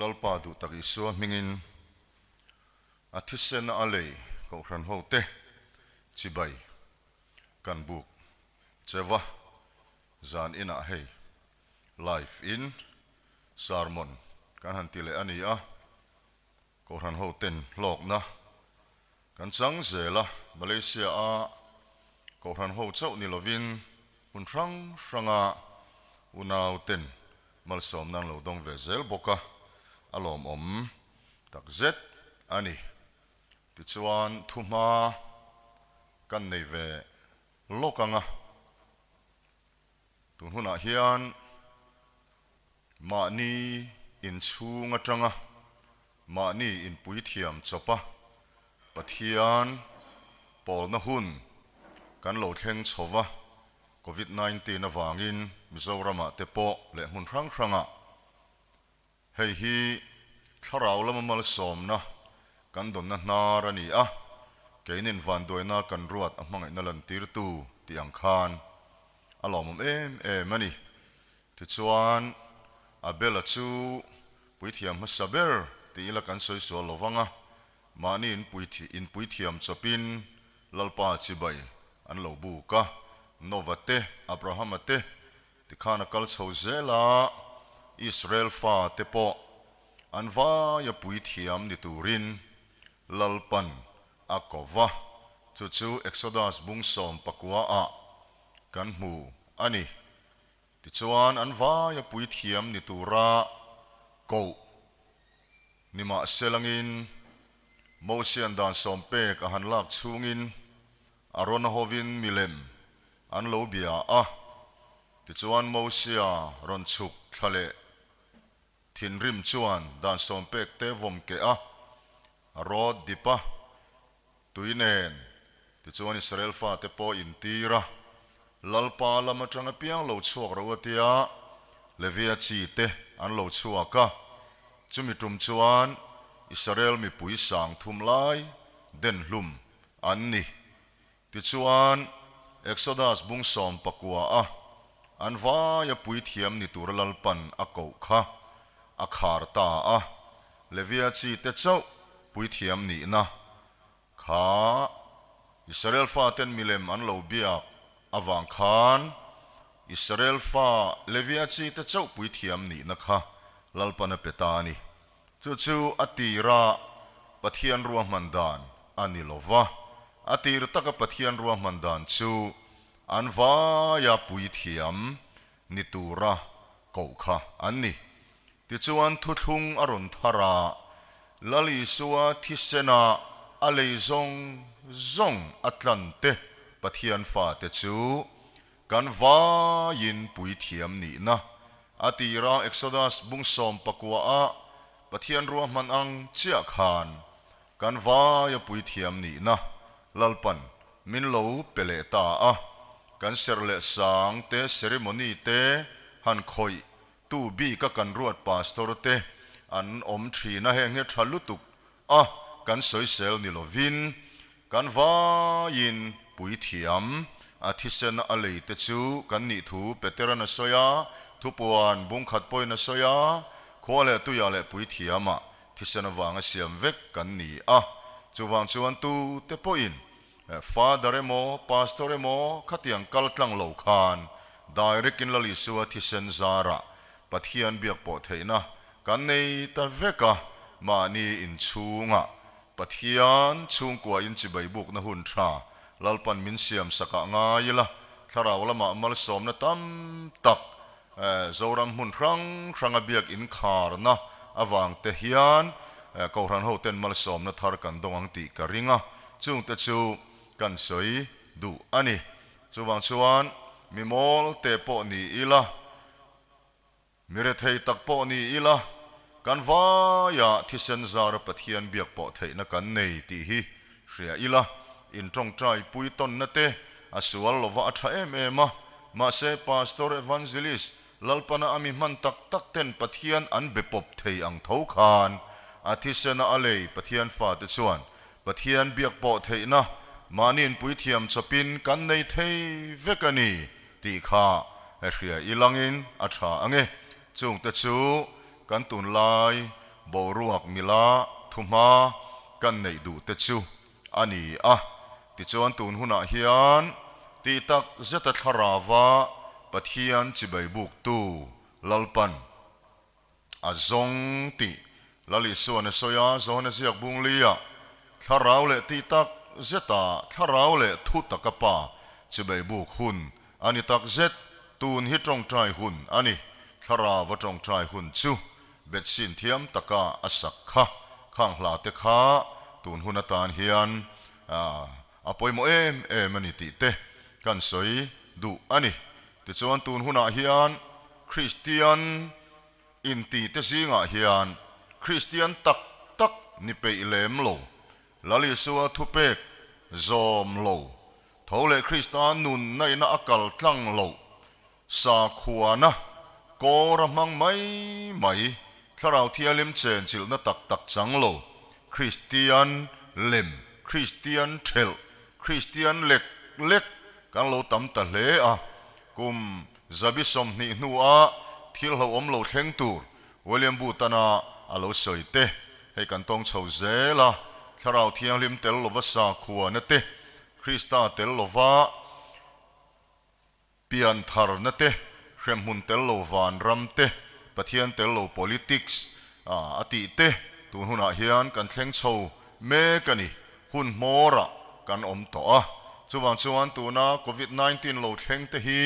lalpa du tak isua mingin athisen alei ko ran hote chibai kan buk chewa zan ina hei life in sermon kan han tile ani a ko ran hoten lok na kan chang zela Malaysia a ko ran ho chau ni lovin hun ranga unau ten mal som nang lo dong ve zel boka alom tak zet ani ti chuan thuma kan nei ve lokanga tun huna hian ma ni in chunga tanga ma ni in pui thiam chopa pathian pol na hun kan lo thleng chowa COVID-19 na wangin Mizoram te po le mun ranga hei hi tharau lama mal som na kan don na nar ani a keinin van doina kan ruat amang na lan tir tu ti ang khan alom mani ti chuan abela chu pui thiam ma saber ti ila kan soi so lovanga mani in pui thiam chopin lalpa chibai an lo bu ka novate abrahamate ti khana kal chho zela Israel fa te po an va ya pui thiam ni turin lalpan akova chu Exodus bung som pakua a kan mu ani ti chuan an va ya pui thiam ni tura ko nima selangin Mosian dan sompe ka han lak chungin arona hovin milem an lo bia a ti chuan Mosia ron chuk thale thin rim chuan dan sompek te vom ke a rod dipa tuinen ti chuan Israel fa te po in tira lalpa lama tanga piang lo chuak rawatia levia chi te an lo chuaka chumi tum chuan Israel mi pui sang thum lai den hlum an ni ti chuan Exodus bung som pakua a an va ya pui thiam ni tur lalpan a ko kha a khar ta a levia chi te chau pui thiam ni na kha Israel fa ten milem an lo bia awang khan Israel fa levia chi te chau pui thiam ni na kha lalpan a petani chu atira pathian ruah mandan ani lova atir taka pathian ruah mandan chu an va ya pui thiam ni tura ko kha ani ti chuan thuthung aron thara lali suwa thisena alei zong atlante pathian fa te chu kan va yin pui thiam ni na atira Exodus bung som pakua a pathian ruah man ang chia khan kan va ya pui thiam ni na lalpan min lo pele ta a kan serle sang te ceremony te han khoi tu bi ka kan ruat pastor te an thri na heng he thalutuk a kan soi sel ni lovin kan va yin pui thiam a thisen a lei te chu kan ni thu peterana soya thu puan bung khat poina soya khole tu ya le pui thiama thisen awanga siam vek kan ni a chuwang chuan tu te poin father emo pastor emo khatiang kaltlang lo khan direct in lali suwa thisen zara pathian biak po theina kan nei ta veka mani in chunga pathian chung kwa in chibai buk na hun tha lalpan min siam saka nga yila tharaw lama mal som na tam tak zoram hun ranga biak in khar na awang te hian ko ran ho ten mal som na thar kan dongang ti ka ringa chung te chu kan soi du ani chuwang chuan mimol te po ni ila mire thei tak po ni ila kan va ya thisen zar pathian biak po thei na kan nei ti hi hria ila in tong trai pui ton na te asual lova atha ma se pastor evangelist lalpana ami man tak ten pathian an bepop thei ang tho khan athisena alei pathian fa te chuan pathian biak po thei na manin pui thiam chopin kan nei thei vekani ti kha hria ilangin atha ange chung te chu กันตุนลายบ่รวกมิลาทุมากันในดูเตจูอันนี้ติจวนตุนหุนาเฮียนตีตักเจตทาราวาปะเทียนจิใบบุกตูลลปันจงตีลลิส่วนสยาโซนเสียกบุงเลียทาราวเลตีตักเจตาทาราวเลทุตกปาจิใบบุกหุนอันนี้ตักเจตตูนฮิตรงใจหุนอันนี้ทาราวตรงใจหุนจูเบ็ดสินเทียมตะกาอสักขะข้างหลาเตขาตูนหุนตานเฮียนปอยโมมันนี่ติเตกันสวยดูอันนี้ติจวนตูนหุนเฮียนคริสเตียนอินตีเตซิงเฮียนคริสเตียนตักนี่ไปเลมโลลลิสัวทุเปกจอมโลทเลคริสตานุนในนักลตั้งโลสาขวานะกอรมังไม่ถ้าเราเทียลิมเจนจิลนัตักจังโลคริสเตียนเลมคริสเตียนเทลคริสเตียนเล็กกันโลตั้มตะเลกุมจะบิสมนี่นัวที่เราอมโลเทงตูร์วิลเลียมบูตนาโลสวยเตให้กันต้องเฉาเจล่ะถ้าเราเทียลิมเตลโลวสาขวานะเตคริสตาเตลโลวาเปียนทาร์นะเตเขมหุนเตลโลวานรัมเตปะเทียนเตลโล politics อติเตตูนหุนอาเฮียนกันเทงโชเมกันนี่หุนโมระกันอมต่อจวนตูน่าโควิด-19 โลเทงเตฮี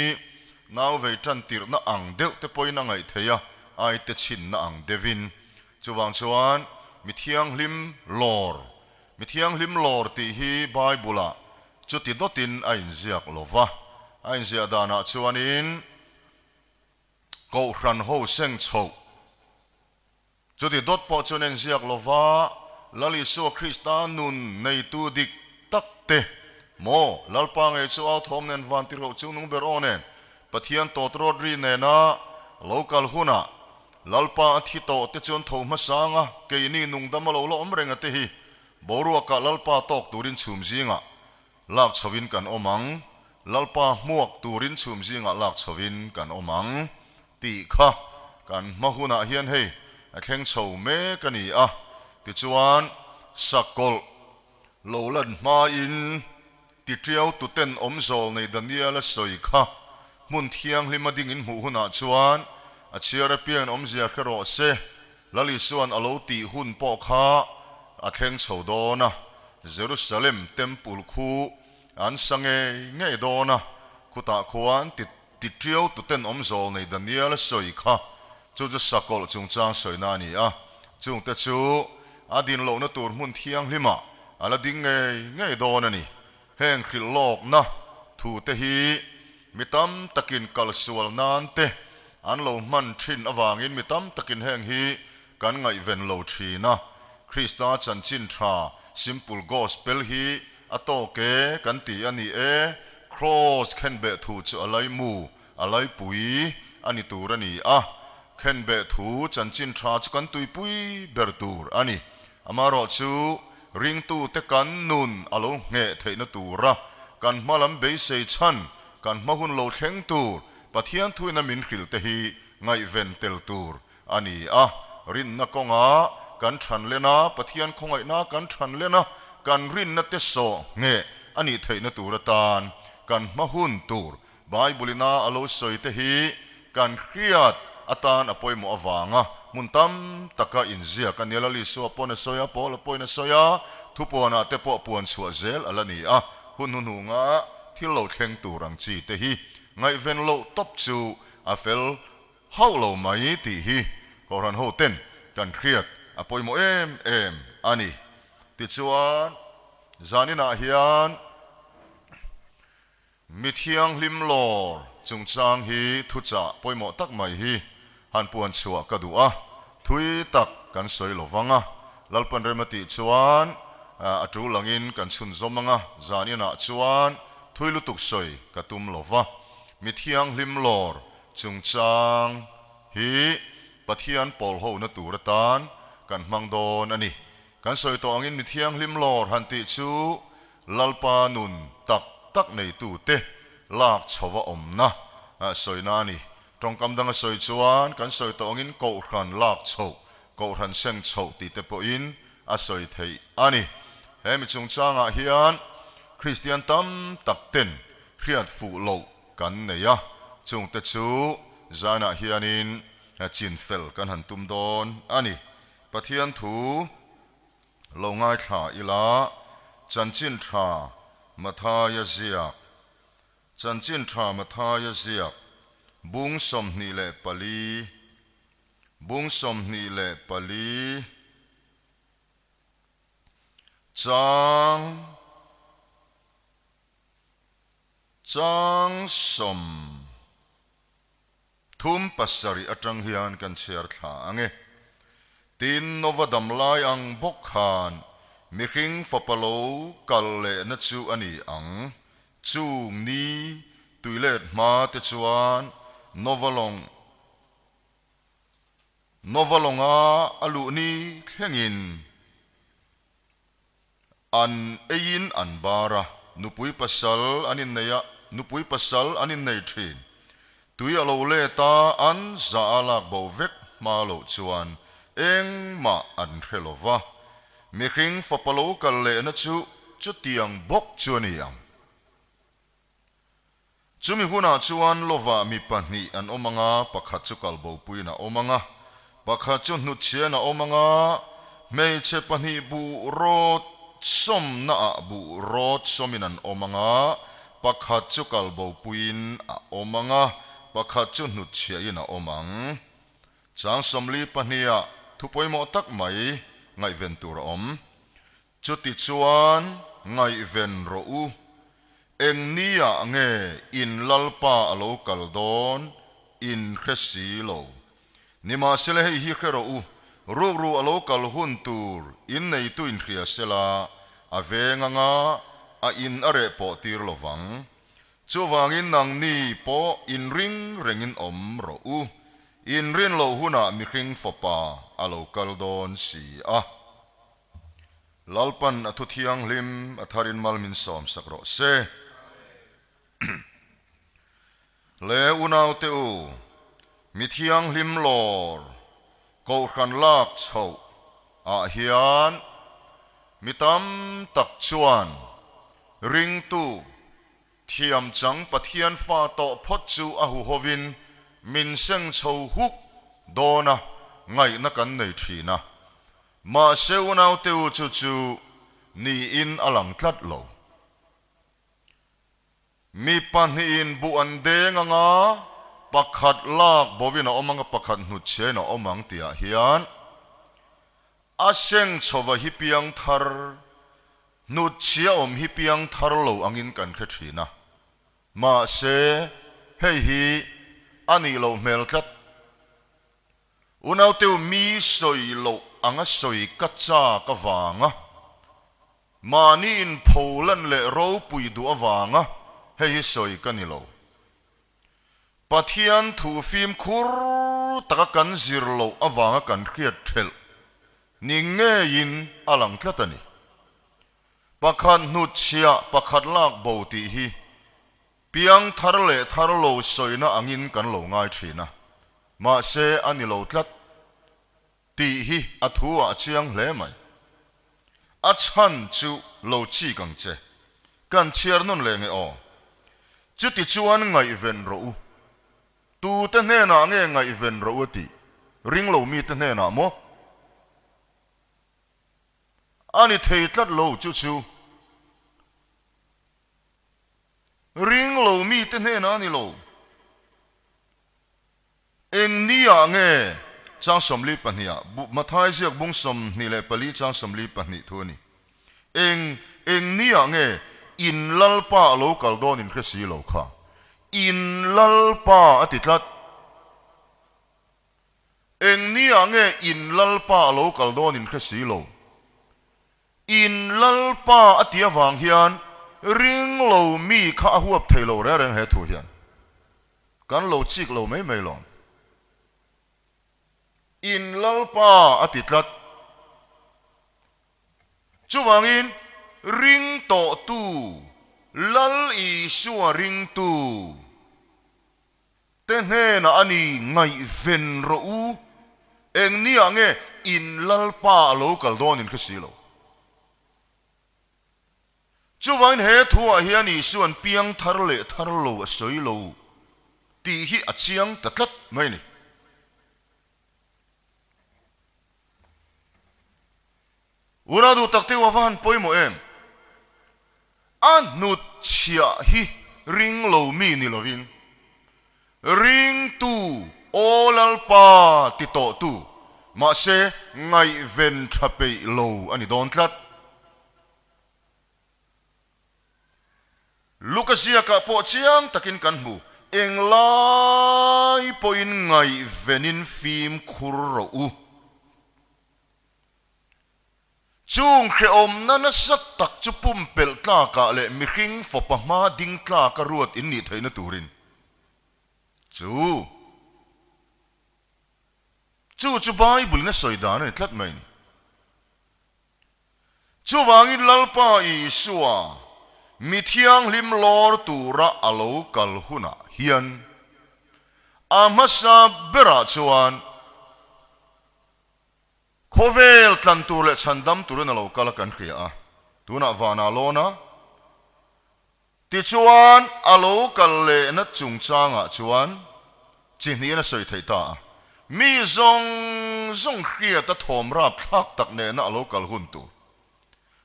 น่าเวทันติร์น่าอังเดวเตปอยน่าไงเทียไอเตชินน่าอังเดวินจวนมิเทียงลิมลอร์ตีฮีไบเบิลจุดที่ดตินไอน์เซียกโลวะไอน์เซียดานาจวนินกูรันโฮเซงโชจุดที่ดดพอจวนเอนเซียกโลวะลลิสัวคริสตานุนในตูดิกตักเตโมลลปังเอชัวทอมเนนวันติโรจูนุงเบรโอเนนปะเทียนโตตรอดรีเนนะโลกาลหุนะลลปังอธิโตเตจวนโทมัสางะเกยนี่นุงดำมาโลโลอมเรงเตฮีบรัวกะลลปังตอกตูรินชุมจิงะลากชวินกันอมังลลปังมวกตูรินชุมจิงะลากชวินกันอมังตีข้ากันมหุนะเฮียนเฮเข่งโฉเมกันนี่ติจวนสักกลโลลันมาอินติเทียวตุเต็นอมโซลในดันเนียละสอยข้ามุนเทียงลิมาดิ่งอินหูหุนะจวนเชียร์เปียนอมเสียกระโรเซลลิส่วนอโลตีหุ่นปอกข้าเข่งโฉโดนะเยรูซาเล็มเต็มปุลคูอันสังเงยโดนะคุตาขวานติเทียวตุเต็นอมโซลในดันเนียละสอยข้าจูจะสักกลจงจางสวยนานี่จงแต่จูดินโลนตัวมุนเทียงลิมาอะไรดิ่งเงยโดนนี่แห่งขิลโลกนะถูเตฮีมิตำตะกินกัลสวลนานเตอันโลมันทินอวางินมิตำตะกินแห่งฮีกันไงเวนโลทีนะคริสต์จันจินทรา simple gospel ฮีอโตเกกันตีอันนี้cross เข็นเบถูจะอะไรมูอะไรปุยอันนี้ตัวนี่เข็นเบถูจันจินทราจะกันตุยปุยเบรตูร์อันนี้อามารอชูริงตูเตกันนุนอโลเงเทนตูระกันมาลำเบยเซชันกันมาหุนโลเทงตูร์ปะเทียนทุยนามินขิลเตฮีไงเวนเตลตูร์อันนี้รินนักงกันทันเลนะปะเทียนคงไงนะกันทันเลนะกันรินนัตเตโซเงอันนี้เทนตูระตานกันมาหุนตูร์ไบเบิลนาอโลสอยเตฮีกันเครียดอาตานอภัยมัววางมุนตัมตะกะอินเซียกันเนลลิสัวปอนสอยปอลปอนสอยทุปวนาเตปอปวนสัวเซลอะไรนี่หุนหุงที่เราเข่งตูรังจีเตฮีไงเวนโลตบจูเฟลเฮาโลไม่ตีฮีกอรันโฮเต้นกันเครียดอภัยมัวอันนี้ติดชวนจานินาเฮียนมิเทียงลิมลอจงจางฮีทุจ่าปอยหมอตักไม่ฮีหันปวนชัวกระดูทุยตักกันสวยหลวังลัลปันเรมติชวนจูหลังอินกันชุนซมังจานีน่าชวนทุยลุตุกสวยกระตุมหลวะมิเทียงลิมลอจงจางฮีปะเทียนปอลโฮนตูระตานกันมังโดนอันนี้กันสวยตัวอินมิเทียงลิมลอหันติชูลัลปานุนตักในตูเตลากชาวอมนะสวยนานี่ท trong cầm dang soi chuan kan soi tong in ko khan lak chho ko khan seng chho ti te po in a soi thei ani hemi chung changa hian Christian tam tak ten khiat fu lo kan neya chung te chu zana hianin chin fel kan han tum don ani pathian thu lo ngai tha ila chanchin tha mathaya zia chanchin tha mathaya zia bung som ni le pali chang som thum pasari atang hian kan cher tha ange tin novadam lai ang bok khan mi hring fapalo kal le na chu ani ang chung ni tuilet ma te chuan novalonga alu ni thlengin an ein an bara nupui pasal anin nei thin tui alo le ta an za alak bo vek ma lo chuan eng ma an threlova mi hring fapalo kal le na chu tiang bok chuaniam chumi huna chuan lova mi pahnih an omanga pakhat chu kalbo puina omanga pakhat chu hnut chiana omanga meiche pahnih bu rot som na a bu rot somin an omanga pakhat chu kalbo puin a omanga pakhat chu hnut chiain a omang chang somli pahnia thupoimo tak mai ngai ven tur om chuti chuan ngai ven ro u eng nia nge in lalpa alo kaldon in khesi lo nima sele hi khero u ru alo kal hun tur in nei tu in khria sela avenga nga a in are po tir lovang chuwangin nang ni po in ring rengin om ro u in rin lo huna mi hring fopa alo kaldon si a lalpan athuthiang lim atharin malmin som sakro se le unau te u mithiang lim lor ko khan lak chho a hian mitam tak chuan ring tu thiam chang pathian fa to phot chu a hu hovin min seng chho huk dona ngai na kan nei thina ma se unau te u chu ni in alang tlat lo mi pahnin bu an denga nga pakhat lak bovina omanga pakhat hnu chena omang tia hian aseng chowa hi piang thar nu chia om hi piang thar lo angin kan khethina ma se hei hi ani lo mel khat unau teu mi soi lo anga soi ka cha ka wanga mani in pholan le ro pui du awanga hei soi kanilo pathian thu phim khur taka kan zir lo awanga kan khiat thel ninge in alang thlatani pakhat nu chia pakhat lak bo ti hi piang thar le thar lo soina angin kan lo ngai thina ma se ani lo tlat ti hi athua chiang hle mai a chan chu lo chi kang che kan chiar nun le nge o chuti chuan ngai ven ro u tu te ne na nge ngai ven ro u ti ring lo mi te ne na mo ani thei tlat lo chu ring lo mi te ne na ni lo eng nia nge chang somli pahnia bu mathai siak bung som ni le pali chang somli pahni thuni eng nia nge in lalpa lo kaldon in khesi lo kha in lalpa atitlat eng nia nge in lalpa lo kaldon in khesi lo in lalpa atia wang hian ring lo mi kha huap thailo re reng he thu hian kan lo chik lo mai lo in lalpa atitlat chuwangin ring to tu lal i suwa ring tu tên he na ani ngay ven ro u eng ni ange in lalpa lo kal don in khasi lo chu vain he thua hian i suan piang thar le thar lo a soi lo ti hi a chiang tatlat mai ni uradu takte wavan poimo em an nut chia hi ring lo mi ni lovin ring tu olalpa ti to tu ma se ngai ven thape lo ani don tlat lukasia ka po chiang takin kan mu eng lai poin ngai venin phim khur ro u chung khe om na na sat tak chu pum pel tla ka le mi hring fo pa ma ding tla ka ruat in ni theina turin chu bible na soidan ni tlat mai ni chu wangin lalpa i suwa mi thiang lim lor tura alo kal huna hian amasa bera chuan khovel tlan tur le chandam turin alo kal kan khia a tuna wana lona ti chuan alo kal le na chung changa chuan chini na soi thei ta mi zong khia ta thom rap thak tak ne na alo kal hun tu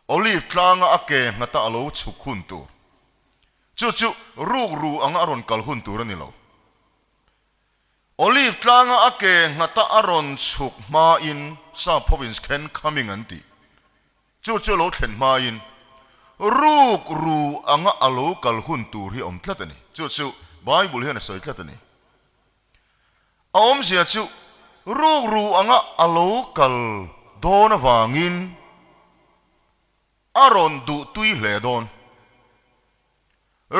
olive tlanga ake ngata alo chuk hun tu chu ruk ru anga aron kal hun tu rani lo olive tlanga ake ngata aron chuk ma in sa province ken coming anti chu lo thlen ma in ruk ru anga alo kal hun tu ri om tlatani chu bible hian soi tlatani om sia chu ruk ru anga alo kal dona wangin aron du tui hle don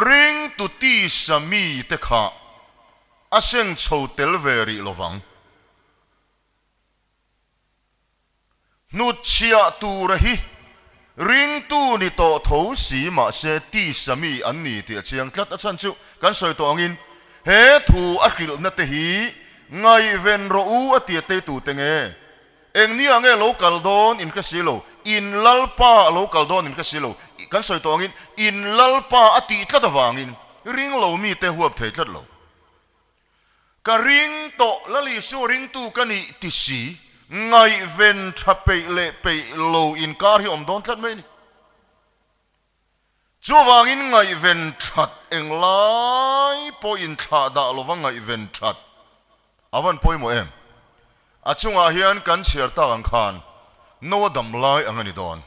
ring tu ti sami te kha aseng chho tel veri lovang nu chia tu rahi ring tu ni to tho si ma se ti sami an ni ti chiang tlat a chan chu kan soi to angin he thu a khil na te hi ngai ven ro u a ti te tu te nge eng ni ange local don in ka silo in lalpa local don in ka silo kan soi to angin in lalpa ati tlat awangin ring lo mi te huap thei tlat lo ka ring to lali su ring tu kani ti si ngai ven thape le pe lo in kar hi om don tlat mai ni chu wangin ngai ven that eng lai po in tha da lo wang ngai ven that awan poi mo em achunga hian kan chiar ta ang khan no dam lai angani don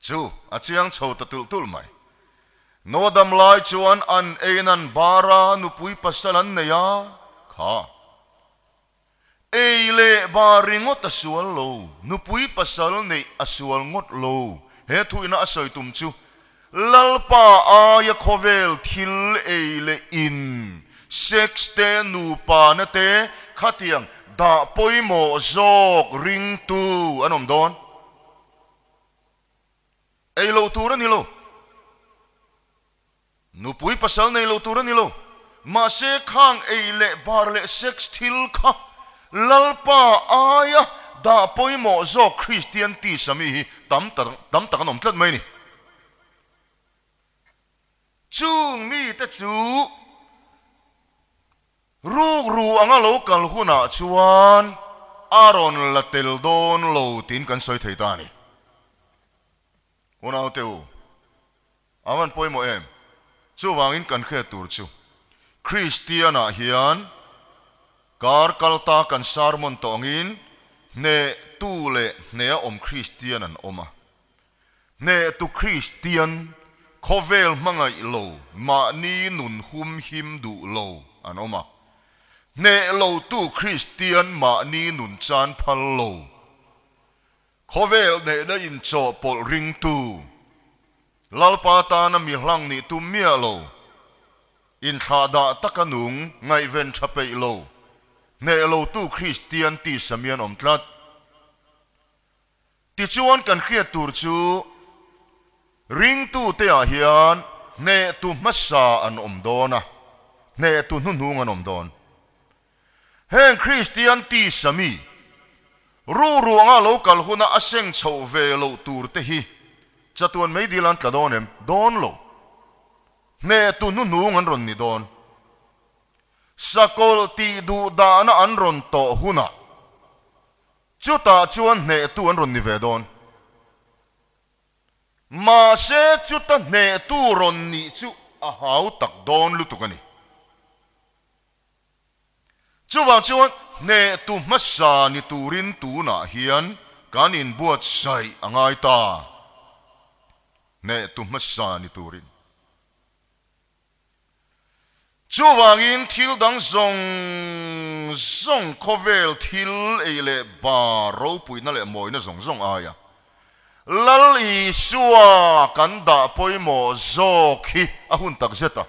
chu achiang chho ta tul mai no dam lai chuan an einan bara nu pui pasalan ne ya kha eile baringot asual lo nu pui pasal nei asual ngot lo he thu ina asoi tum chu lalpa aya khovel thil eile in sex te nu pa na te khatiang da poimo zok ring tu anom don ei lo tu ni lo nu pui pasal nei lo tu ni lo ma se khang ei le bar le sex thil kha lalpa aya da poimo zok christian ti sami tam ta anom tlat mai ni chung mi te chu ruk ru anga lo kal huna chuan aron la tel don lo tin kan soi thei ta ni unau teu awan poimo em chu wangin kan khe tur chu christiana hian kar kalta kan sarmon tongin ne tu le ne om christian an oma ne tu christian khovel mangai lo ma ni nun hum him du lo an oma ne lo tu christian ma ni nun chan phal lo khovel ne na in cho pol ring tu lalpa ta na mi hlang ni tu mia lo in tha da takanung ngai ven thape lo ne lo tu christian ti samian om tlat ti chuan kan khia tur chu ring tu te a hian ne tu masa an om dona ne tu nu nu nganom don heng Christian ti sami ru nga local huna aseng chho ve lo tur te hi chatuan mai dilan tla donem don lo ne tu nu nu ngan ron ni don sakol ti du da na an ron to huna chuta chuan ne tu an ron ni ve don ma se chuta ne tu ron ni chu a hau tak don lu tukani chuwang chuan ne tu masa ni turin tu na hian kan in buat sai angai ta ne tu masa ni turin chuwang in thil dang zong khovel thil eile ba ro pui na le moi na zong aya lal i suwa kan da poimo zo khi a hun tak zeta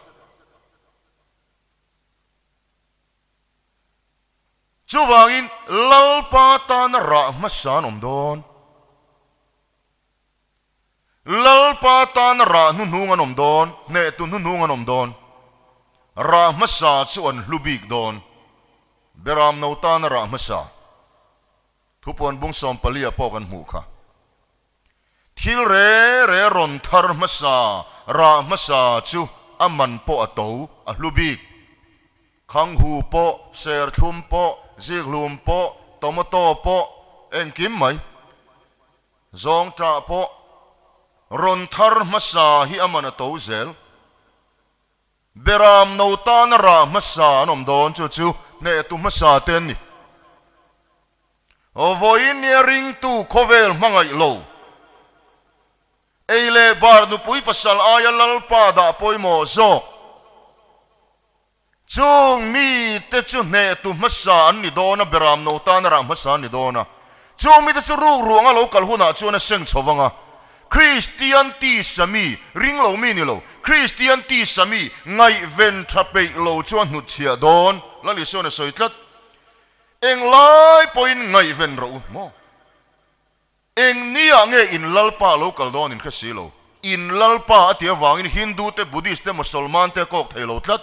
chuwangin lal pa tan ra masan omdon lal pa tan ra nu nungan omdon ne tu nu nungan omdon ra masa chuan lubik don beram no tan ra masa thupon bung som palia pokan mu kha thil re ron thar masa ra masa chu aman po ato a lubik khang hu po ser thum po ziglum po tomato po engkim mai zong tra po ron thar masa hi aman ato zel beram no tan ra masa nom don chu ne tu masa ten ni o voin ring tu khovel mangai lo eile bar nu pui pasal aya lalpa da poimo zo chung mi te chu ne tu masa an ni dona beram no tan ra masa ni dona chung mi te chu ru nga local huna chu na seng chowanga Christian ti sami ring lo mi ni lo Christian ti sami ngai ven thape lo chuan hu chia don la li so na soitlat eng lai point ngai ven ro mo eng nia nge in lalpa local don in khasilo in lalpa atia wangin Hindu te Buddhist te Musulman te kok thelo tlat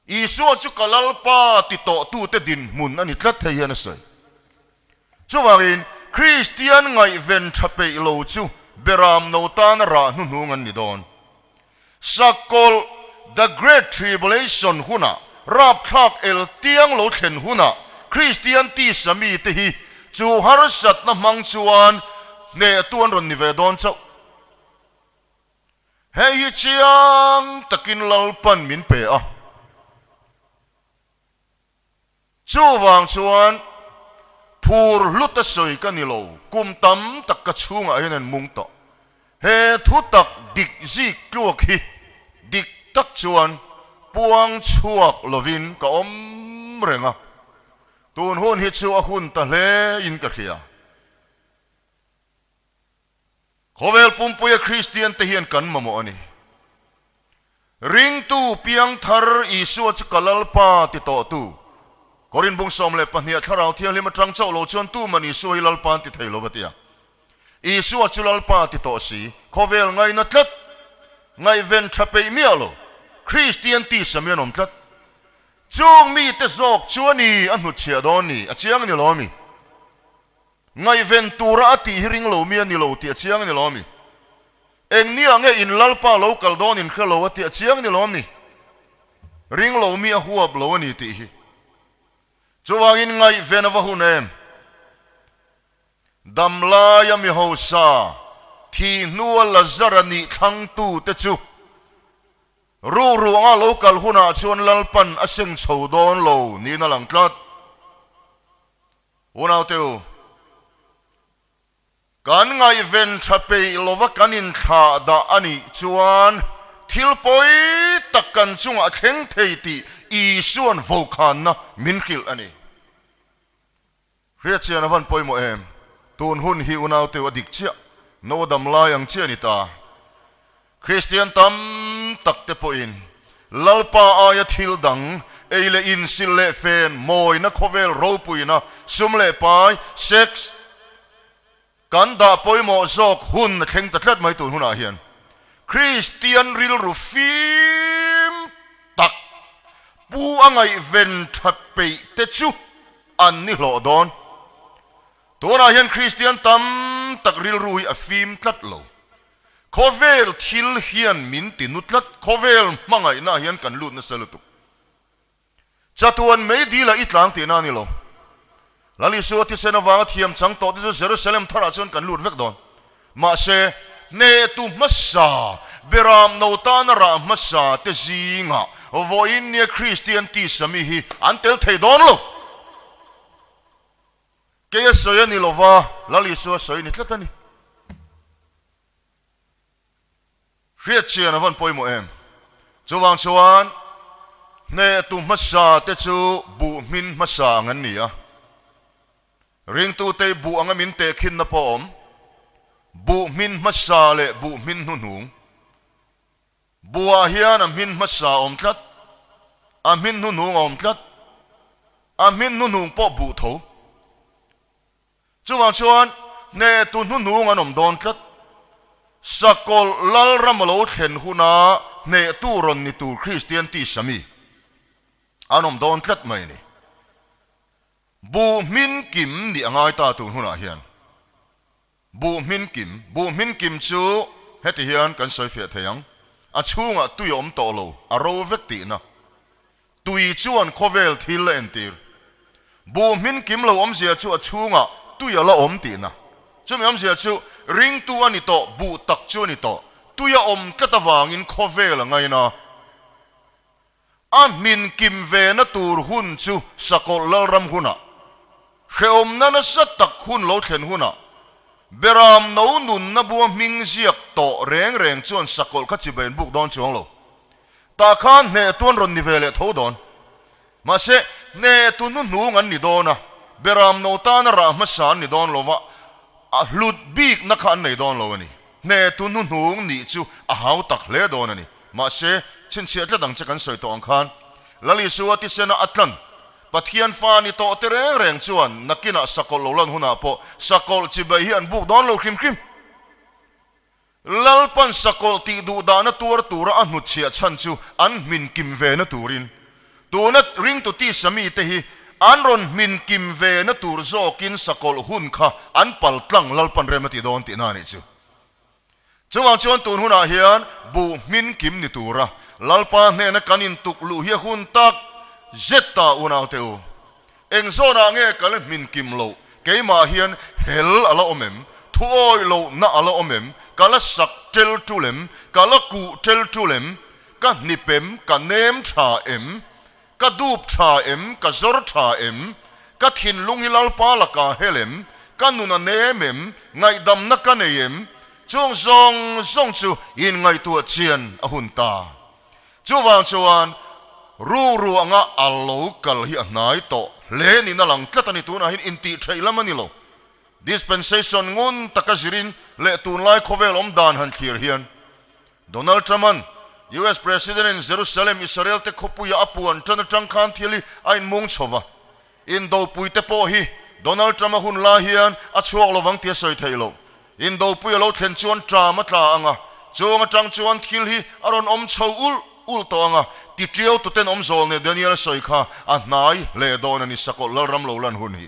isu chu kalalpa ti to tu te din mun ani tlat thei na sai chuwangin Christian ngai ven thape lo chu beram no tan ra nu ngan ni don sakol the great tribulation huna rap thak el tiang lo thlen huna Christian ti sami te hi chu har sat na mang chuan ne tuan ron ni ve don chau hei chiang takin lalpan min pe a chuwang chuan phur luta soi ka ni lo kum tam tak ka chunga hian mung to he thu tak dik zik kluak hi dik tak chuan puang chuak lovin ka om renga tun hon hi chu a hun ta hle in ka khia khovel pumpuya Christian te hian kan mamo ani ring tu piang thar isu chu kalal pa ti to tu korin bung som le pahnia tharau thiang lima trang chau lo chuan tu mani su hilal pan ti thailo batia isu chu lal pa ti to si khovel ngai na tlat ngai ven thape mialo Christian ti samianom tlat chung mi te zok chuani an hu chia don ni a chiang ni lo mi ngai ven tura ati hiring lo mi ani lo ti a chiang ni lo mi eng ni ange in lalpa local don in khalo ati a chiang ni lo mi ring lo mi a huap lo ani ti hi chuwangin ngai ven ava hunem damla ya mi hosa thi nual lazarani thang tu te chu ru nga local huna chuan lalpan aseng chodon lo ni na lang tlat unau teu kan ngai ven thape lova kanin tha da ani chuan thil poi takkan chunga thleng thei ti i suan vokan na minkil ani ria chian avan poi mo em tun hun hi unau teu adik chia no dam lai ang chia ni ta Christian tam tak te po in lalpa aya thil dang eile in sille fen moi na khovel ro puina sumle pai sex kan da poi mo zok hun theng ta tlat mai tu huna hian Christian ril ru fim tak pu angai ven that pe te chu an ni lo don tora hian Christian tam tak ril rui a fim tlat lo khovel thil hian min tinutlat khovel mangai na hian kan lut na salutu chatuan mei dila itlang ti na ni lo lali su ti sena wanga thiam chang to ti Jerusalem thara chon kan lut vek don ma se ne tu masa beram no tan ra masa te zinga voin ne Christian ti sami hi antel thei don lo ke ya soya ni lova lali su soy ni tlatani riết chia nó vẫn bôi mộ em chú vang chuan nè tu masa te chu bu min masa ngan ni a ring tu te bu anga min te khin na pom bu min masa le bu min nu nu bua hian a min masa om tlat a min nu nu om tlat a min nu nu po bu tho chú vang chuan nè tu nu nu ngan om don tlat sakol lal ramalo then huna ne tu ron ni tu Christian ti sami anom don tlat mai ni bu min kim ni angai ta tu huna hian bu min kim chu heti hian kan soi fe theyang a chunga tu yom to lo a ro vek ti na tui chuan khovel thil entir bu min kim lo om sia chu a chunga tu ya la om ti na chumi om sia chu ring tu ani to bu tak chu ani to tu ya om katawangin khovel ngai na a min kim ve na tur hun chu sakol lal ram huna kheom na na sat tak hun lo thlen huna beram no nun na bu ming ziak to reng chuan sakol kha chi ben buk don chuang lo ta khan ne tuan ron ni vele tho don ma se ne tu nu nu ngan ni dona beram no ta na ra ma san ni don lova a lut big na khan nei don lo ani ne tu nu nu ni chu a hau tak le don ani ma se chin chia tla dang chakan soi to ang khan lali suati sena atlan pathian fa ni to te reng chuan nakina sakol lo lan huna po sakol chi bai hian buk don lo khim lalpan sakol ti du da na tura an hu chia chan chu an min kim ve na turin tunat ring tu ti sami te hi an ron min kim ve na tur zo kin sakol hun kha an pal tlang lalpan remati don ti na ni chu chuwang chuan tun huna hian bu min kim ni tura lalpa ne na kanin tuk lu hi hun tak zeta unau teu eng zona nge kal min kim lo keima hian hel ala omem thuoi lo na ala omem kala sak tel tulem kala ku tel tulem ka nipem ka nem tha em ka dup tha em ka zor tha em ka thin lungi lalpa la ka helem ka nuna nemem ngai dam na ka neem chung zong chu in ngai tu chian a hun ta chuwang chuan ru anga allo kal hi anai to le ni na lang tlatani tu na hin inti thailam ani lo dispensation ngun takazirin le tun lai khovel om dan han thir hian Donald Trump US president in Jerusalem Israel te khopuya apuan tang khan thili ain mung chova in do puite po hi Donald Trump hun la hian a chuak lowang tia soi thailo in do pui lo thlen chuan trama tla anga chunga tang chuan thil hi aron om chho ul to anga ti trio tu ten om zol ne Daniel soikha a nai le don ani sakol lal ram lo lan hun hi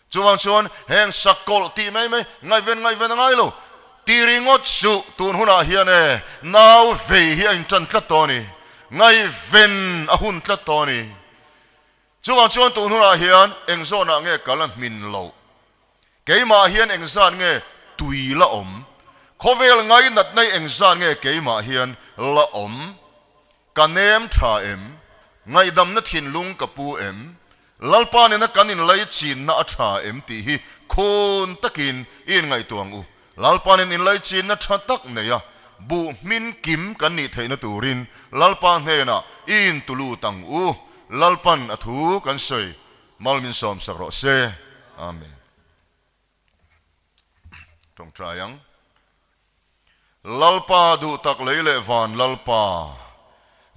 chuan heng sakol ti mai ngai ven ngai lo ti ringot su tun huna hian e nau ve hi in chan tla toni ngai ven a hun tla toni chuan tun huna hian eng zona nge kala min lo keima hian eng zan nge tui la om khovel ngai nat nei eng zan nge keima hian la om kanem tha em ngai dam na thin lung kapu em lalpa ne na kanin lai chin na atha em ti hi khon takin in ngai tuang u lalpa ne in lai chin na tha tak ne ya bu min kim kan ni theina turin lalpa ne na in tulu tang u lalpan athu kan soi malmin som sakro se amen trong trayang lalpa du tak leile van lalpa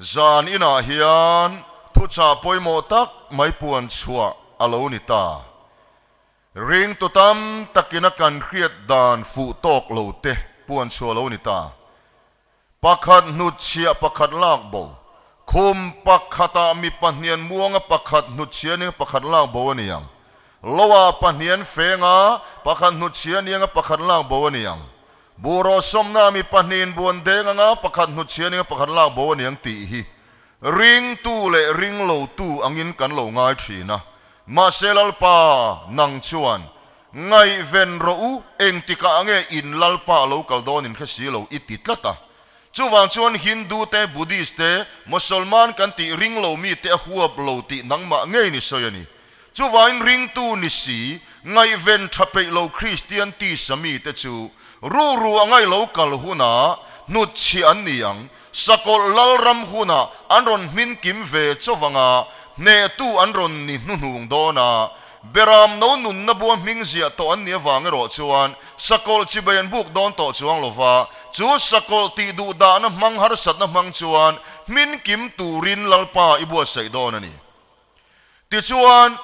zan ina hian thu cha poimo tak mai puan chua alo ni ta ring to tam takina kan khriat dan fu tok lo te puan chua lo ni ta pakhat nu chia pakhat lak bo khum pakhata mi pahnian muanga pakhat nu chiani pakhat lang bo niang lowa pahnian fenga pakhat nu chiani nga pakhat lang bo niang buro somna mi pahnin buan denga nga pakhat nu chiani nga pakhat lang bo niang ti hi ring tu le ring lo tu angin kan lo ngai thina ma selal pa nang chuan ngai ven ro u eng tika ange in lalpa lo kaldon in khasi lo ititlata chuwang chuan hindu te buddhist te musulman kan ti ring lo mi te huap lo ti nangma ngei ni soyani chuwang ring tu ni si ngai ven thape lo christian ti sami te chu ru ru angai lo kal huna nut chi an niang sakol lalram huna anron min kim ve chowanga ne tu anron ni hunung dona beram no nun na buam ming zia to an nia wang ro chuan sakol chibayan buk don to chuang lova chu sakol ti du da na mang har sat na mang chuan min kim turin lalpa ibu sai don ani ti chuan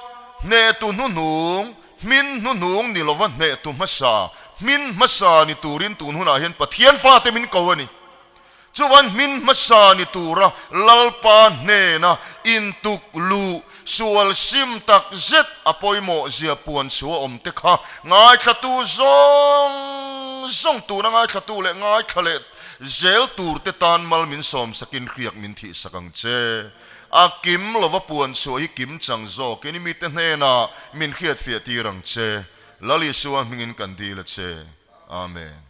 ne tu hunung min hunung ni lova ne tu masa min masa ni turin tun huna hian pathian fa te min ko ani chuan min masa ni tura lalpa ne na intuk lu sual sim tak zet apoimo zia puan suwa om te kha ngai thatu zong tu na ngai thatu le ngai khale zel tur te tan mal min som sakin kriak min thi sakang che a kim lova puan su hi kim chang zo keni mi te hne na min khiat fia ti rang che lali suwa mingin kan di la che amen.